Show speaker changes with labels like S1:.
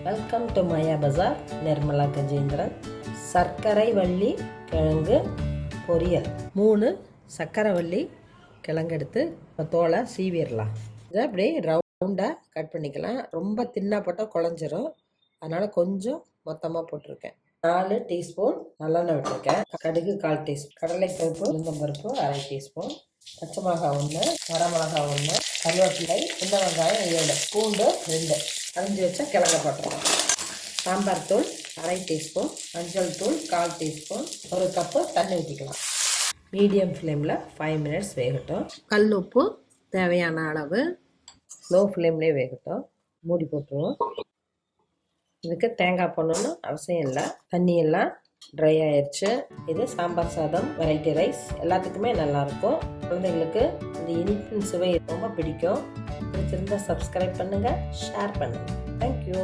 S1: Welcome to மாயா பஜார். நிர்மலா கஜேந்திரன். சர்க்கரை வள்ளி கிழங்கு பொரியல். 3 சர்க்கரை வள்ளி கிழங்கு எடுத்து தோலை சீவிடலாம். இதை அப்படியே ரவுண்டாக கட் பண்ணிக்கலாம். ரொம்ப தின்னாக போட்டால் குழஞ்சிரும், அதனால் கொஞ்சம் மொத்தமாக போட்டிருக்கேன். 4 டீஸ்பூன் நல்லெண்ணெய் விட்டுருக்கேன். கடுகு 1/4 டீஸ்பூன், கடலைப்பருப்பு உளுந்தம்பருப்பு 1/2 டீஸ்பூன், பச்சை மிளகாய் 1, வரமிளகாய் 1, கருவேப்பிலை, சின்ன வெங்காயம் 7, பூண்டு 2, அரிஞ்சு வச்சா கிழங்க போட்டுருவோம். சாம்பார் தூள் 1/2 டீஸ்பூன், மஞ்சள் தூள் 1/4 டீஸ்பூன், 1 கப்பு தண்ணி ஊற்றிக்கலாம். மீடியம் ஃப்ளேமில் 5 மினிட்ஸ் வேகட்டும். கல் உப்பு தேவையான அளவு, லோ ஃப்ளேம்லேயே வேகட்டும். மூடி போட்டுருவோம். இதுக்கு தேங்காய் போடணும்னு அவசியம் இல்லை. தண்ணியெல்லாம் ட்ரை ஆயிடுச்சு. இது சாம்பார் சாதம், வெரைட்டி ரைஸ் எல்லாத்துக்குமே நல்லாயிருக்கும். குழந்தைங்களுக்கு இந்த இனிப்பின் சுவை ரொம்ப பிடிக்கும். பிடிச்சிருந்தால் சப்ஸ்கிரைப் பண்ணுங்கள், ஷேர் பண்ணுங்கள். தேங்க்யூ.